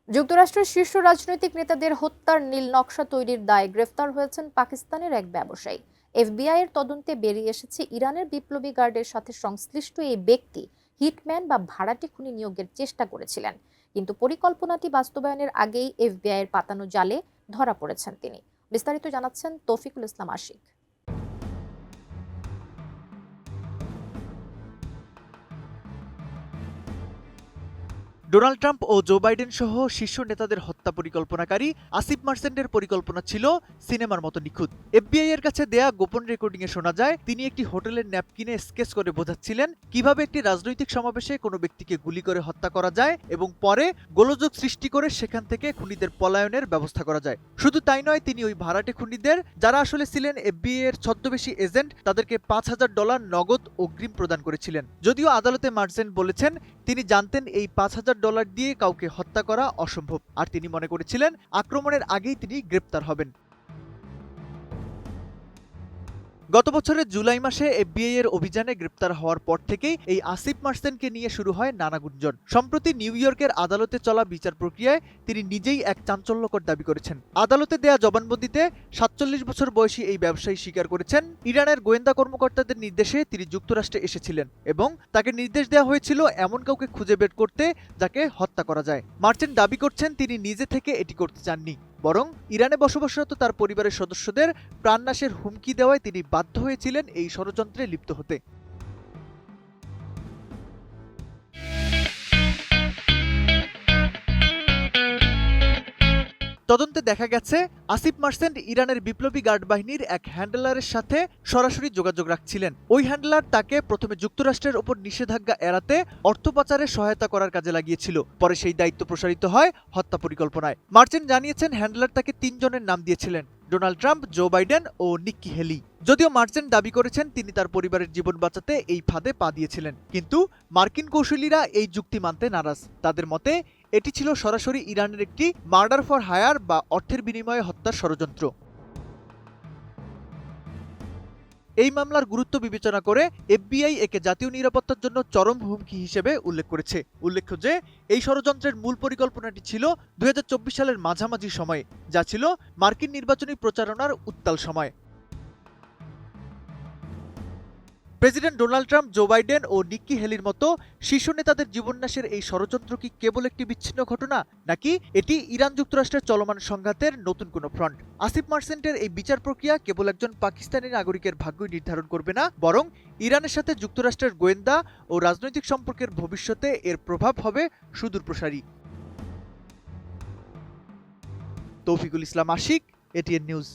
যুক্তরাষ্ট্রের শীর্ষ রাজনৈতিক নেতাদের হত্যার নীল নকশা তৈরির দায়ে গ্রেফতার হয়েছেন পাকিস্তানের এক ব্যবসায়ী। এফবিআই এর তদন্তে বেরিয়ে এসেছে ইরানের বিপ্লবী গার্ডের সাথে সংশ্লিষ্ট এই ব্যক্তি হিটম্যান বা ভাড়াটে খুনি নিয়োগের চেষ্টা করেছিলেন, কিন্তু পরিকল্পনাটি বাস্তবায়নের আগেই এফবিআই এর পাতানো জালে ধরা পড়েছেন তিনি। বিস্তারিত জানাচ্ছেন তৌফিকুল ইসলাম আশিক। ডোনাল্ড ট্রাম্প ও জো বাইডেন সহ শীর্ষ নেতাদের হত্যা পরিকল্পনাকারী আসিফ মার্চেন্টের পরিকল্পনা ছিল সিনেমার মতো নিখুঁত। এফবিআই এর কাছে দেয়া গোপন রেকর্ডিংয়ে শোনা যায় তিনি একটি হোটেলের ন্যাপকিনে স্কেচ করে বোঝাচ্ছিলেন কিভাবে একটি রাজনৈতিক সমাবেশে কোনো ব্যক্তিকে গুলি করে হত্যা করা যায় এবং পরে গোলযোগ সৃষ্টি করে সেখান থেকে খুনিদের পলায়নের ব্যবস্থা করা যায়। শুধু তাই নয়, তিনি ওই ভাড়াটে খুনিদের, যারা আসলে ছিলেন এফবিআই এর ছদ্মবেশী এজেন্ট, তাদেরকে $5,000 নগদ অগ্রিম প্রদান করেছিলেন। যদিও আদালতে মার্চেন্ট বলেছেন তিনি জানতেন এই $5,000 দিয়ে কাউকে হত্যা করা অসম্ভব, আর তিনি মনে করেছিলেন আক্রমণের আগেই তিনি গ্রেপ্তার হবেন। গত বছরের জুলাই মাসে এফবিআই এর অভিযানে গ্রেপ্তার হওয়ার পর থেকেই এই আসিফ মার্চেন্টকে নিয়ে শুরু হয় নানা গুঞ্জন। সম্প্রতি নিউ ইয়র্কের আদালতে চলা বিচার প্রক্রিয়ায় তিনি নিজেই এক চাঞ্চল্যকর দাবি করেছেন। আদালতে দেয়া জবানবন্দিতে 47 বছর বয়সী এই ব্যবসায়ী স্বীকার করেছেন ইরানের গোয়েন্দা কর্মকর্তাদের নির্দেশে তিনি যুক্তরাষ্ট্রে এসেছিলেন এবং তাকে নির্দেশ দেওয়া হয়েছিল এমন কাউকে খুঁজে বের করতে যাকে হত্যা করা যায়। মার্চেন্ট দাবি করছেন তিনি নিজে থেকে এটি করতে চাননি, বরং ইরানে বসবাসরত তার পরিবারের সদস্যদের প্রাণনাশের হুমকি দেওয়ায় তিনি বাধ্য হয়েছিলেন এই ষড়যন্ত্রে লিপ্ত হতে। তদন্তে দেখা গেছে আসিফ মার্চেন্ট ইরানের বিপ্লবী গার্ড বাহিনীর এক হ্যান্ডলারের সাথে সরাসরি যোগাযোগ রাখছিলেন। ওই হ্যান্ডলার তাকে প্রথমে যুক্তরাষ্ট্রের ওপর নিষেধাজ্ঞা এড়াতে অর্থ পাচারে সহায়তা করার কাজে লাগিয়েছিল। পরে সেই দায়িত্ব প্রসারিত হয় হত্যা পরিকল্পনায়। মার্চেন্ট জানিয়েছেন হ্যান্ডলার তাকে 3 জনের নাম দিয়েছিলেন: ডোনাল্ড ট্রাম্প, জো বাইডেন ও নিক্কি হেলি। যদিও মার্চেন্ট দাবি করেছেন তিনি তার পরিবারের জীবন বাঁচাতে এই ফাঁদে পা দিয়েছিলেন, কিন্তু মার্কিন কৌশলীরা এই যুক্তি মানতে নারাজ। তাদের মতে এটি ছিল সরাসরি ইরানের একটি মার্ডার ফর হায়ার বা অর্থের বিনিময়ে হত্যার ষড়যন্ত্র। এই মামলার গুরুত্ব বিবেচনা করে এফবিআই একে জাতীয় নিরাপত্তার জন্য চরম হুমকি হিসেবে উল্লেখ করেছে। উল্লেখ্য যে এই ষড়যন্ত্রের মূল পরিকল্পনাটি ছিল 2024 সালের মাঝামাঝি সময়ে, যা ছিল মার্কিন নির্বাচনী প্রচারণার উত্তাল সময়। President Donald Trump, Joe Biden ও নিক্কি হেলির মতো শীর্ষ নেতাদের জীবননাশের এই ষড়যন্ত্র কি কেবল একটি বিচ্ছিন্ন ঘটনা, নাকি এটি ইরান যুক্তরাষ্ট্রের চলমান সংঘাতের নতুন কোনো ফ্রন্ট? আসিফ মার্চেন্টের এই বিচার প্রক্রিয়া কেবল একজন পাকিস্তানি নাগরিকের ভাগ্যই নির্ধারণ করবে না, বরং ইরানের সাথে যুক্তরাষ্ট্রের গোয়েন্দা ও রাজনৈতিক সম্পর্কের ভবিষ্যতে এর প্রভাব হবে সুদূরপ্রসারী। তৌফিকুল ইসলাম আশিক, এটিএন নিউজ।